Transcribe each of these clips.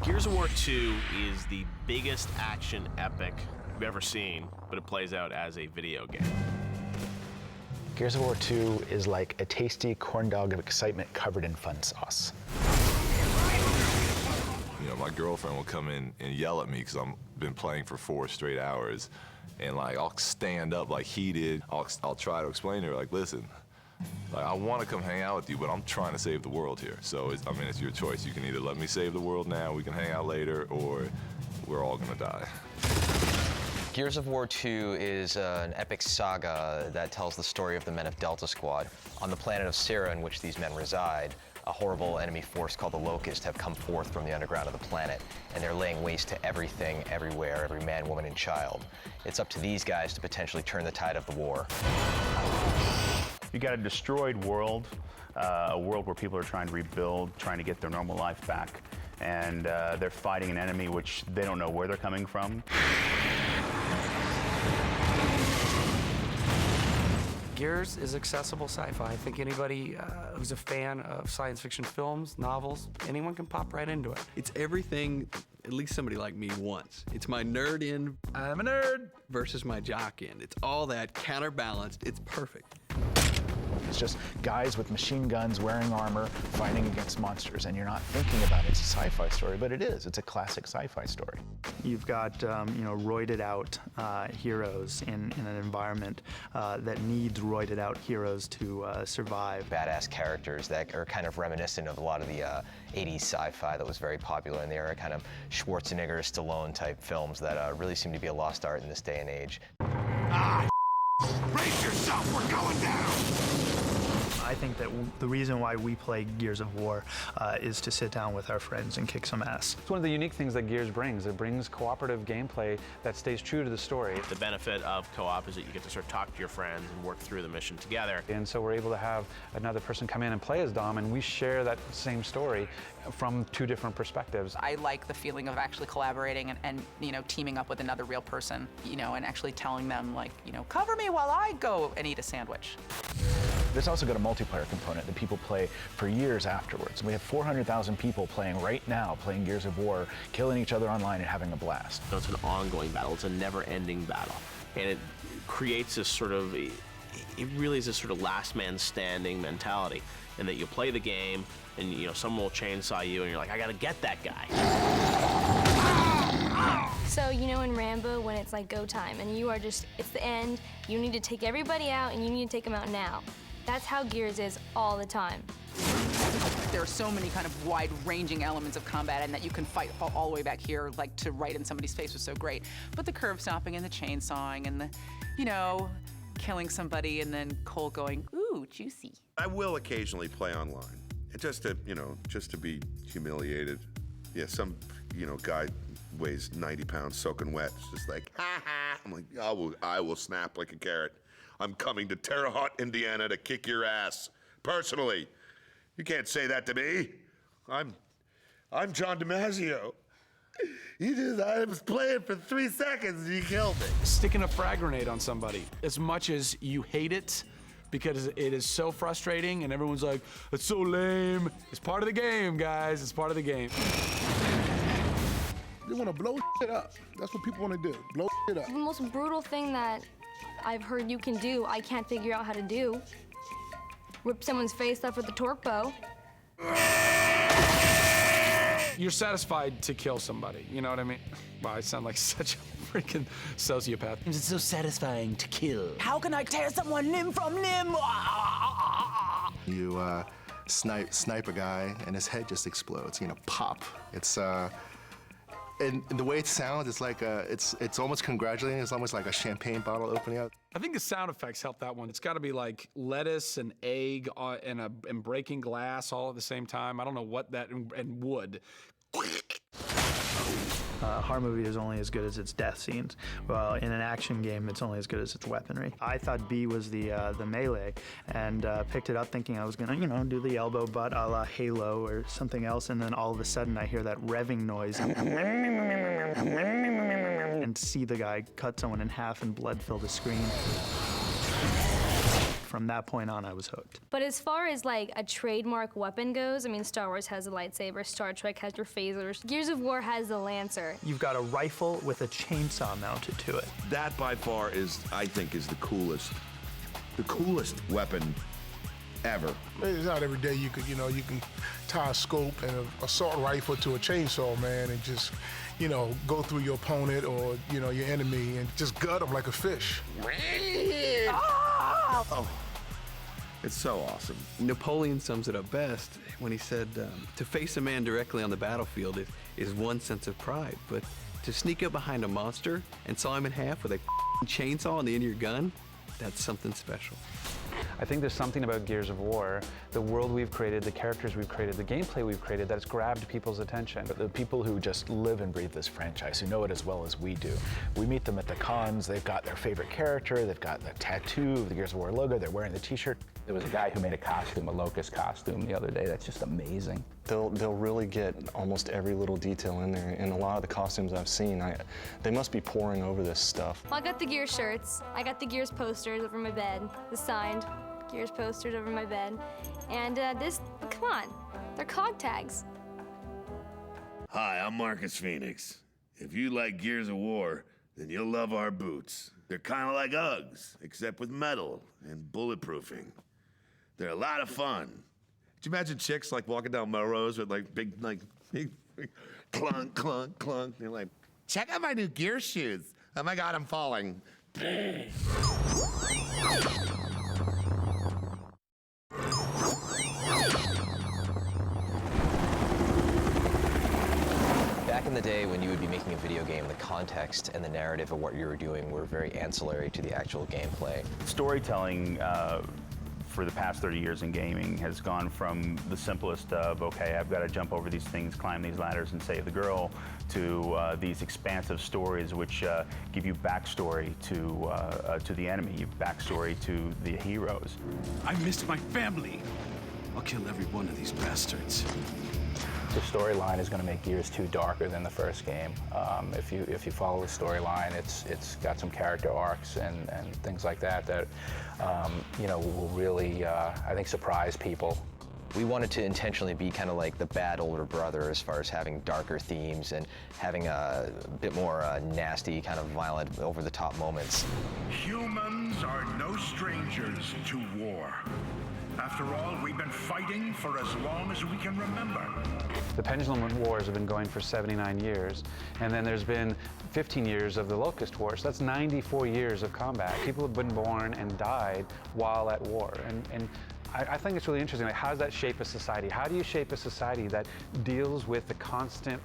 Gears of War 2 is the biggest action epic we've ever seen, but it plays out as a video game. Gears of War 2 is like a tasty corn dog of excitement covered in fun sauce. You know, my girlfriend will come in and yell at me because I've been playing for 4 straight hours, and like I'll stand up like he did. I'll try to explain to her, like, listen, like, I want to come hang out with you, but I'm trying to save the world here. So, it's your choice. You can either let me save the world now, we can hang out later, or we're all gonna die. Gears of War 2 is an epic saga that tells the story of the men of Delta Squad. On the planet of Syrah, in which these men reside, a horrible enemy force called the Locust have come forth from the underground of the planet, and they're laying waste to everything, everywhere, every man, woman, and child. It's up to these guys to potentially turn the tide of the war. You got a destroyed world, a world where people are trying to rebuild, trying to get their normal life back, and they're fighting an enemy which they don't know where they're coming from. Gears is accessible sci-fi. I think anybody who's a fan of science fiction films, novels, anyone can pop right into it. It's everything at least somebody like me wants. It's my nerd end, I'm a nerd, versus my jock end. It's all that counterbalanced. It's perfect. It's just guys with machine guns wearing armor fighting against monsters, and you're not thinking about it. It's a sci-fi story, but it is. It's a classic sci-fi story. You've got roided out heroes in an environment that needs roided out heroes to survive. Badass characters that are kind of reminiscent of a lot of the 80s sci-fi that was very popular in the era, kind of Schwarzenegger, Stallone type films that really seem to be a lost art in this day and age. Brace yourself, we're going down! I think that the reason why we play Gears of War is to sit down with our friends and kick some ass. It's one of the unique things that Gears brings. It brings cooperative gameplay that stays true to the story. The benefit of co-op is that you get to sort of talk to your friends and work through the mission together. And so we're able to have another person come in and play as Dom, and we share that same story from 2 different perspectives. I like the feeling of actually collaborating and teaming up with another real person, and actually telling them, like, cover me while I go and eat a sandwich. There's also got a multiplayer component that people play for years afterwards. We have 400,000 people playing right now, playing Gears of War, killing each other online and having a blast. It's an ongoing battle. It's a never-ending battle. And it creates this sort of, it really is this sort of last man standing mentality. And that you play the game and someone will chainsaw you and you're like, I gotta get that guy. So, in Rambo, when it's like go time and you are just, it's the end, you need to take everybody out and you need to take them out now. That's how Gears is all the time. There are so many kind of wide-ranging elements of combat, and that you can fight all the way back here, like to right in somebody's face was so great. But the curb stomping and the chainsawing and the, killing somebody and then Cole going, ooh, juicy. I will occasionally play online, just to be humiliated. Yeah, some, guy weighs 90 pounds soaking wet. It's just like, ha ha. I'm like, I will snap like a carrot. I'm coming to Terre Haute, Indiana to kick your ass. Personally. You can't say that to me. I'm John DiMaggio. I was playing for 3 seconds and you killed me. Sticking a frag grenade on somebody, as much as you hate it, because it is so frustrating and everyone's like, it's so lame. It's part of the game, guys. It's part of the game. They want to blow shit up. That's what people want to do, blow shit up. The most brutal thing that I've heard you can do, I can't figure out how to do. Rip someone's face off with a torque bow. You're satisfied to kill somebody, you know what I mean? Wow, I sound like such a freaking sociopath. It's so satisfying to kill. How can I tear someone limb from limb? You snipe a guy and his head just explodes, pop. It's and the way it sounds, it's like it's almost congratulating. It's almost like a champagne bottle opening up. I think the sound effects help that one. It's got to be like lettuce and egg and breaking glass all at the same time. I don't know what that and wood. A horror movie is only as good as its death scenes. Well, in an action game, it's only as good as its weaponry. I thought B was the melee, and picked it up thinking I was gonna, do the elbow butt a la Halo or something else, and then all of a sudden I hear that revving noise and see the guy cut someone in half and blood fill the screen. From that point on, I was hooked. But as far as like a trademark weapon goes, I mean, Star Wars has a lightsaber, Star Trek has your phasers, Gears of War has the Lancer. You've got a rifle with a chainsaw mounted to it. That by far is, I think, is the coolest weapon ever. It's not every day you could, you can tie a scope and an assault rifle to a chainsaw, man, and just, go through your opponent or, your enemy and just gut them like a fish. Oh, it's so awesome. Napoleon sums it up best when he said, to face a man directly on the battlefield is one sense of pride, but to sneak up behind a monster and saw him in half with a chainsaw on the end of your gun, that's something special. I think there's something about Gears of War, the world we've created, the characters we've created, the gameplay we've created that's grabbed people's attention. But the people who just live and breathe this franchise, who know it as well as we do, we meet them at the cons, they've got their favorite character, they've got the tattoo of the Gears of War logo, they're wearing the t-shirt. There was a guy who made a costume, a Locust costume the other day, that's just amazing. They'll really get almost every little detail in there, and a lot of the costumes I've seen, they must be poring over this stuff. Well, I got the Gears shirts, I got the Gears posters over my bed, the signed Gears posters over my bed, and come on, they're COG tags. Hi, I'm Marcus Phoenix. If you like Gears of War, then you'll love our boots. They're kind of like Uggs, except with metal and bulletproofing. They're a lot of fun. Could you imagine chicks like walking down Melrose with big clunk, clunk, clunk? They're like, check out my new Gear shoes. Oh my God, I'm falling. Back in the day when you would be making a video game, the context and the narrative of what you were doing were very ancillary to the actual gameplay. Storytelling for the past 30 years in gaming has gone from the simplest of, okay, I've got to jump over these things, climb these ladders and save the girl, to these expansive stories which give you backstory to the enemy, backstory to the heroes. I missed my family. I'll kill every one of these bastards. The storyline is going to make Gears 2 darker than the first game. If you follow the storyline, it's got some character arcs and things like that will really, I think, surprise people. We wanted to intentionally be kind of like the bad older brother as far as having darker themes and having a bit more nasty, kind of violent, over-the-top moments. Humans are no strangers to war. After all, we've been fighting for as long as we can remember. The Pendulum Wars have been going for 79 years, and then there's been 15 years of the Locust Wars. That's 94 years of combat. People have been born and died while at war. And I think it's really interesting. Like, how does that shape a society? How do you shape a society that deals with a constant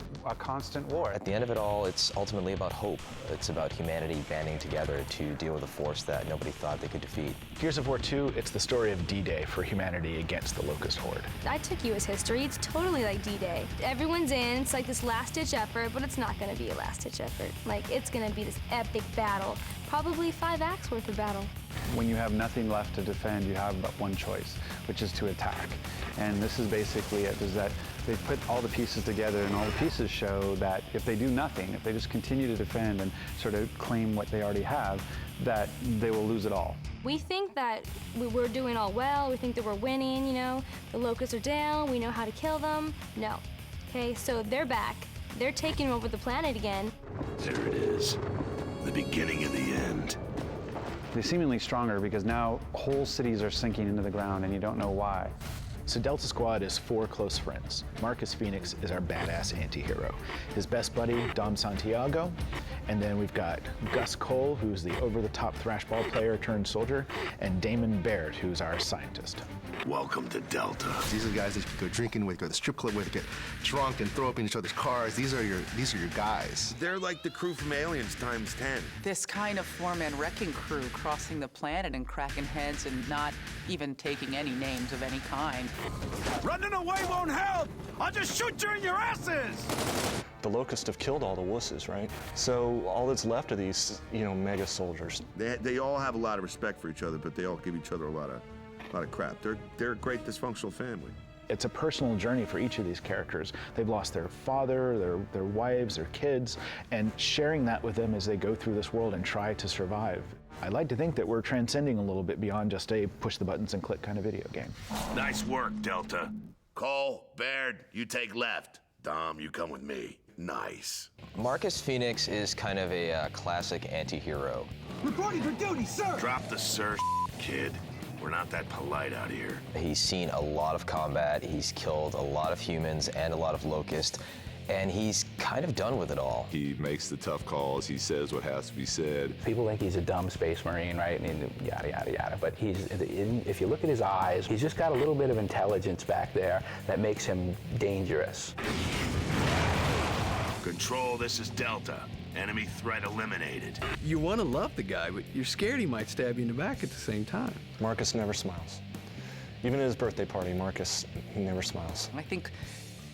war? At the end of it all, it's ultimately about hope. It's about humanity banding together to deal with a force that nobody thought they could defeat. Gears of War 2, it's the story of D-Day for humanity against the Locust Horde. I took US history. It's totally like D-Day. Everyone's in. It's like this last-ditch effort, but it's not going to be a last-ditch effort. Like, it's going to be this epic battle. Probably 5 acts worth of battle. When you have nothing left to defend, you have but one choice, which is to attack. And this is basically it, is that they put all the pieces together, and all the pieces show that if they do nothing, if they just continue to defend and sort of claim what they already have, that they will lose it all. We think that we're doing all well. We think that we're winning, The Locusts are down. We know how to kill them. No. Okay, so they're back. They're taking over the planet again. There it is. The beginning of the end. They're seemingly stronger because now whole cities are sinking into the ground and you don't know why. So Delta Squad is 4 close friends. Marcus Phoenix is our badass anti-hero. His best buddy, Dom Santiago. And then we've got Gus Cole, who's the over-the-top thrashball player turned soldier, and Damon Baird, who's our scientist. Welcome to Delta. These are the guys that you could go drinking with, go to the strip club with, get drunk and throw up in each other's cars. These are your guys. They're like the crew from Aliens times 10. This kind of 4-man wrecking crew crossing the planet and cracking heads and not even taking any names of any kind. Running away won't help! I'll just shoot you in your asses! The Locusts have killed all the wusses, right? So all that's left of these, mega soldiers. They all have a lot of respect for each other, but they all give each other a lot of crap. They're a great dysfunctional family. It's a personal journey for each of these characters. They've lost their father, their wives, their kids, and sharing that with them as they go through this world and try to survive. I'd like to think that we're transcending a little bit beyond just a push the buttons and click kind of video game. Nice work, Delta. Cole, Baird, you take left. Dom, you come with me. Nice. Marcus Phoenix is kind of a classic anti-hero. Reporting for duty, sir! Drop the sir, kid. We're not that polite out here. He's seen a lot of combat, he's killed a lot of humans and a lot of locusts, and he's kind of done with it all. He makes the tough calls, he says what has to be said. People think he's a dumb space marine, right? And yada, yada, yada. But if you look at his eyes, he's just got a little bit of intelligence back there that makes him dangerous. Control, this is Delta. Enemy threat eliminated. You want to love the guy, but you're scared he might stab you in the back at the same time. Marcus never smiles. Even at his birthday party, Marcus, he never smiles. I think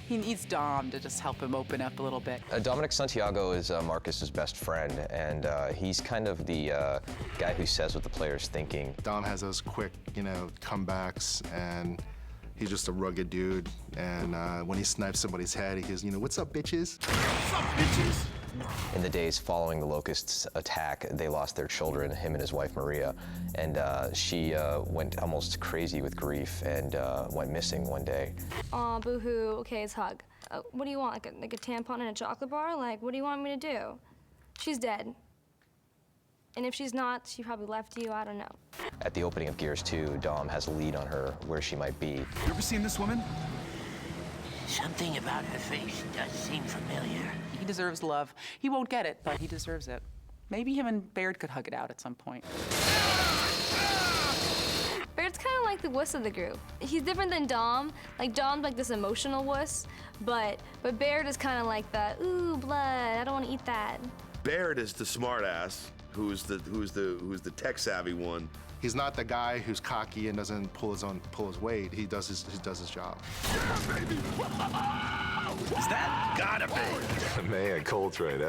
he needs Dom to just help him open up a little bit. Dominic Santiago is Marcus's best friend, and he's kind of the guy who says what the player's thinking. Dom has those quick, comebacks, and he's just a rugged dude. And when he snipes somebody's head, he goes, what's up, bitches? What's up, bitches? In the days following the Locusts' attack, they lost their children, him and his wife Maria, and she went almost crazy with grief and went missing one day. Aw, boo-hoo. Okay, it's hug. What do you want, like a tampon and a chocolate bar? Like, what do you want me to do? She's dead. And if she's not, she probably left you, I don't know. At the opening of Gears 2, Dom has a lead on her where she might be. You ever seen this woman? Something about her face does seem familiar. He deserves love. He won't get it, but he deserves it. Maybe him and Baird could hug it out at some point. Baird's kind of like the wuss of the group. He's different than Dom. Like, Dom's like this emotional wuss, but Baird is kind of like the, ooh, blood, I don't want to eat that. Baird is the smartass, who's the tech savvy one. He's not the guy who's cocky and doesn't pull his weight. He does his job. Is that gotta be? Man, Coltrane,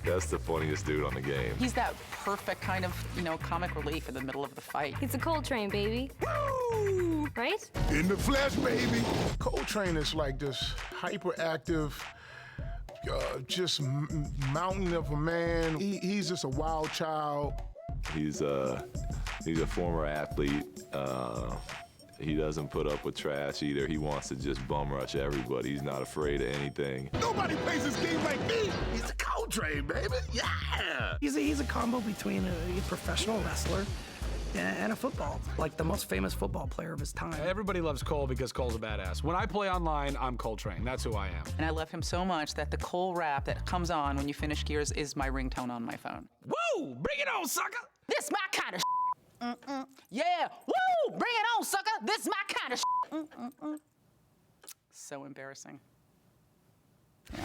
that's the funniest dude on the game. He's that perfect kind of, comic relief in the middle of the fight. He's a Coltrane, baby. Woo! Right? In the flesh, baby. Coltrane is like this hyperactive, just mountain of a man. He's just a wild child. He's a former athlete. He doesn't put up with trash either. He wants to just bum rush everybody. He's not afraid of anything. Nobody plays this game like me. He's a Coltrane, baby. Yeah. He's a combo between a professional wrestler and a football, like the most famous football player of his time. Everybody loves Cole because Cole's a badass. When I play online, I'm Coltrane. That's who I am. And I love him so much that the Cole rap that comes on when you finish Gears is my ringtone on my phone. Woo! Bring it on, sucker! This my kind of Yeah! Woo! Bring it on, sucker! This my kind of So embarrassing. Yeah.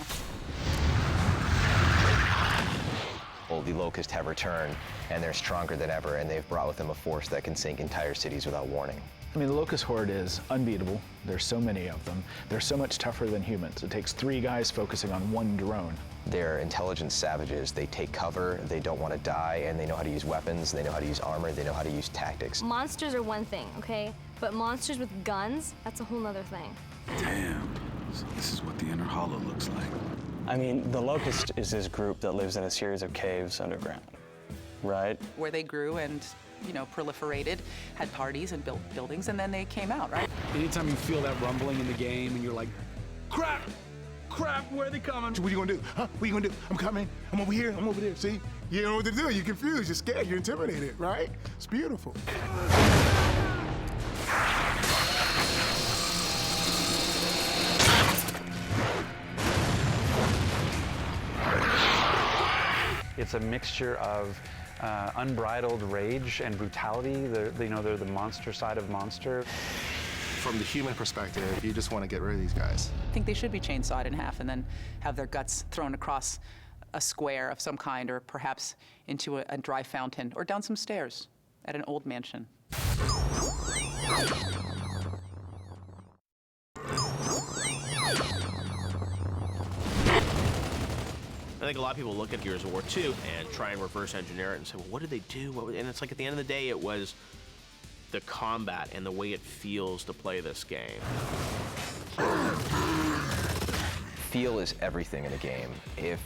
Well, the Locusts have returned, and they're stronger than ever, and they've brought with them a force that can sink entire cities without warning. I mean, the Locust Horde is unbeatable. There's so many of them. They're so much tougher than humans. It takes 3 guys focusing on 1 drone. They're intelligent savages. They take cover, they don't want to die, and they know how to use weapons, they know how to use armor, they know how to use tactics. Monsters are one thing, okay? But monsters with guns, that's a whole nother thing. Damn. So this is what the Inner Hollow looks like. I mean, the Locust is this group that lives in a series of caves underground, right? Where they grew and, proliferated, had parties and built buildings, and then they came out, right? Anytime you feel that rumbling in the game and you're like, crap, where are they coming? What are you gonna do? Huh? What are you gonna do? I'm coming. I'm over here. I'm over there. See? You don't know what to do. You're confused. You're scared. You're intimidated, right? It's beautiful. It's a mixture of unbridled rage and brutality. They're the monster side of monster. From the human perspective, you just want to get rid of these guys. I think they should be chainsawed in half and then have their guts thrown across a square of some kind, or perhaps into a dry fountain, or down some stairs at an old mansion. I think a lot of people look at Gears of War 2 and try and reverse engineer it and say, well, what did they do? And it's like, at the end of the day, it was the combat and the way it feels to play this game. Feel is everything in a game. If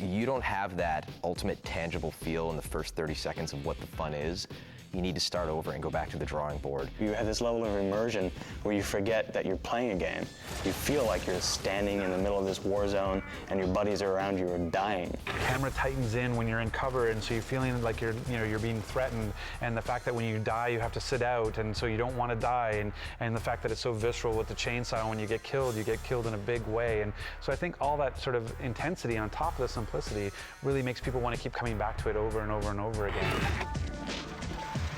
you don't have that ultimate tangible feel in the first 30 seconds of what the fun is, you need to start over and go back to the drawing board. You have this level of immersion where you forget that you're playing a game. You feel like you're standing in the middle of this war zone and your buddies are around you are dying. Camera tightens in when you're in cover, and so you're feeling like you're being threatened. And the fact that when you die, you have to sit out, and so you don't want to die. And the fact that it's so visceral with the chainsaw, when you get killed in a big way. And so I think all that sort of intensity on top of the simplicity really makes people want to keep coming back to it over and over and over again.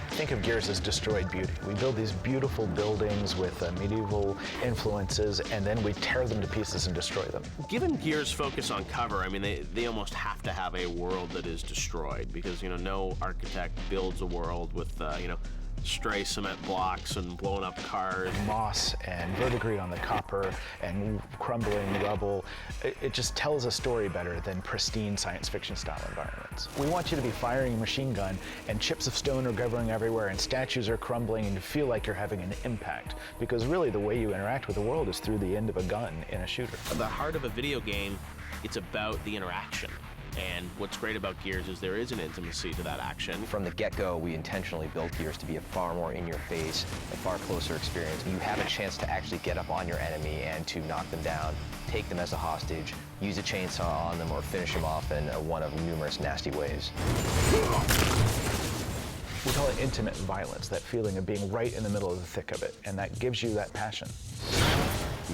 Think of Gears as destroyed beauty. We build these beautiful buildings with medieval influences, and then we tear them to pieces and destroy them. Given Gears' focus on cover, I mean, they almost have to have a world that is destroyed, because, you know, no architect builds a world with, you know, stray cement blocks and blown up cars. Moss and verdigris on the copper and crumbling rubble. It just tells a story better than pristine science fiction style environments. We want you to be firing a machine gun and chips of stone are going everywhere and statues are crumbling and you feel like you're having an impact, because really the way you interact with the world is through the end of a gun in a shooter. At the heart of a video game, it's about the interaction. And what's great about Gears is there is an intimacy to that action. From the get-go, we intentionally built Gears to be a far more in-your-face, a far closer experience. You have a chance to actually get up on your enemy and to knock them down, take them as a hostage, use a chainsaw on them, or finish them off in one of numerous nasty ways. We call it intimate violence, that feeling of being right in the middle of the thick of it, and that gives you that passion.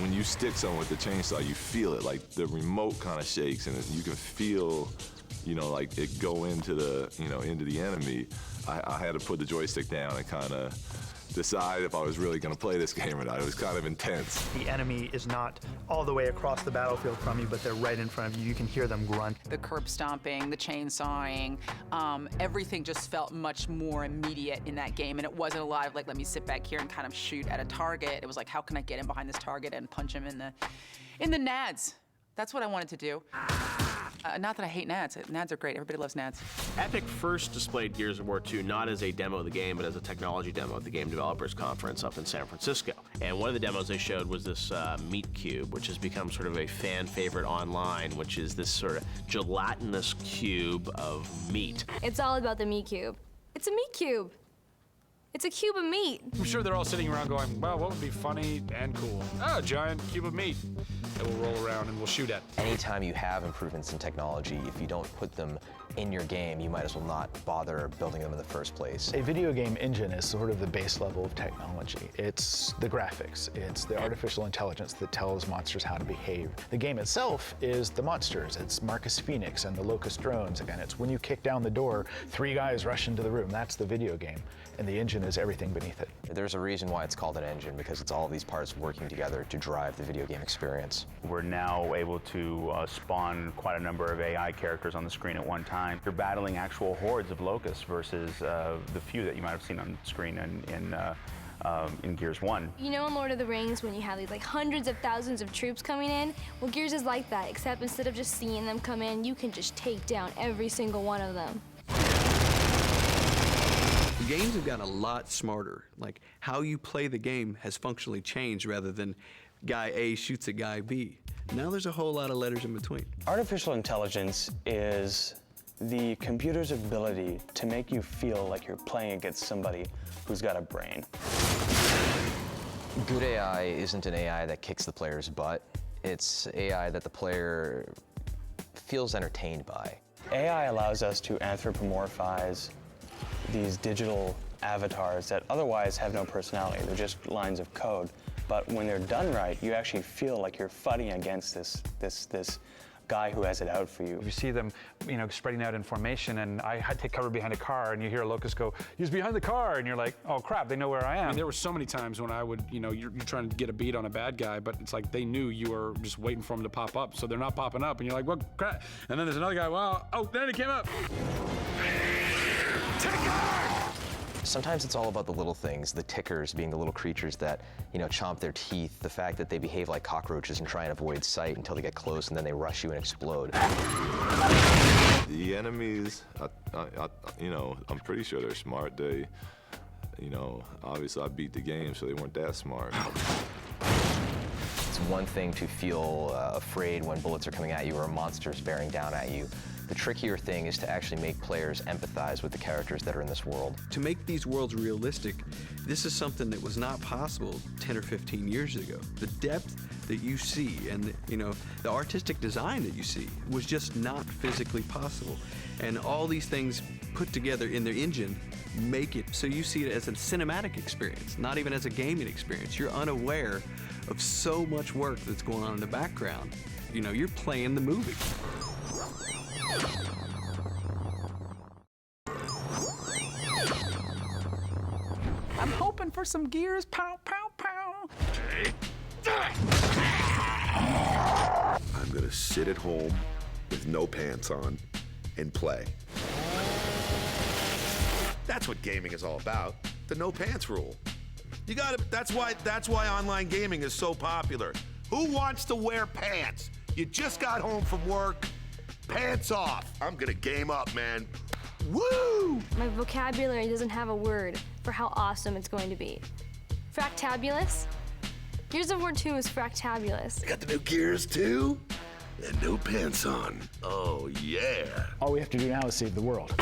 When you stick someone with the chainsaw, you feel it, like the remote kind of shakes, and you can feel, you know, like it go into the, you know, into the enemy. I had to put the joystick down and kind of decide if I was really going to play this game or not. It was kind of intense. The enemy is not all the way across the battlefield from you, but they're right in front of you. You can hear them grunt. The curb stomping, the chainsawing, everything just felt much more immediate in that game. And it wasn't a lot of like, let me sit back here and kind of shoot at a target. It was like, how can I get in behind this target and punch him in the nads? That's what I wanted to do. Not that I hate nads. Nads are great. Everybody loves nads. Epic first displayed Gears of War 2 not as a demo of the game, but as a technology demo at the Game Developers Conference up in San Francisco. And one of the demos they showed was this meat cube, which has become sort of a fan favorite online, which is this sort of gelatinous cube of meat. It's all about the meat cube. It's a meat cube. It's a cube of meat. I'm sure they're all sitting around going, well, what would be funny and cool? A giant cube of meat that we'll roll around and we'll shoot at. Anytime you have improvements in technology, if you don't put them in your game, you might as well not bother building them in the first place. A video game engine is sort of the base level of technology. It's the graphics, it's the artificial intelligence that tells monsters how to behave. The game itself is the monsters. It's Marcus Phoenix and the Locust drones, and it's when you kick down the door, 3 guys rush into the room. That's the video game, and the engine is everything beneath it. There's a reason why it's called an engine, because it's all these parts working together to drive the video game experience. We're now able to spawn quite a number of AI characters on the screen at one time. You're battling actual hordes of locusts versus the few that you might have seen on screen in Gears 1. You know in Lord of the Rings when you have these like hundreds of thousands of troops coming in? Well, Gears is like that, except instead of just seeing them come in, you can just take down every single one of them. The games have gotten a lot smarter. Like, how you play the game has functionally changed rather than guy A shoots at guy B. Now there's a whole lot of letters in between. Artificial intelligence is the computer's ability to make you feel like you're playing against somebody who's got a brain. Good AI isn't an AI that kicks the player's butt. It's AI that the player feels entertained by. AI allows us to anthropomorphize these digital avatars that otherwise have no personality. They're just lines of code. But when they're done right, you actually feel like you're fighting against this guy who has it out for you. You see them, you know, spreading out in formation, and I take cover behind a car, and you hear a locust go, he's behind the car, and you're like, oh crap, they know where I am. I mean, there were so many times when I would, you know, you're trying to get a beat on a bad guy, but it's like they knew you were just waiting for him to pop up, so they're not popping up, and you're like, what crap? And then there's another guy, well, oh, then he came up. Take guard! Sometimes it's all about the little things, the tickers being the little creatures that, you know, chomp their teeth, the fact that they behave like cockroaches and try and avoid sight until they get close and then they rush you and explode. The enemies, you know, I'm pretty sure they're smart. They, you know, obviously I beat the game, so they weren't that smart. It's one thing to feel afraid when bullets are coming at you or monsters bearing down at you. The trickier thing is to actually make players empathize with the characters that are in this world. To make these worlds realistic, this is something that was not possible 10 or 15 years ago. The depth that you see and the artistic design that you see was just not physically possible. And all these things put together in their engine make it so you see it as a cinematic experience, not even as a gaming experience. You're unaware of so much work that's going on in the background. You're playing the movie. I'm hoping for some gears. Pow, pow, pow. I'm gonna sit at home with no pants on and play. That's what gaming is all about. The no pants rule. You gotta, that's why online gaming is so popular. Who wants to wear pants? You just got home from work, pants off. I'm gonna game up, man. Woo! My vocabulary doesn't have a word for how awesome it's going to be. Fractabulous? Gears of War 2 is fractabulous. Got the new Gears too? And no pants on. Oh, yeah. All we have to do now is save the world.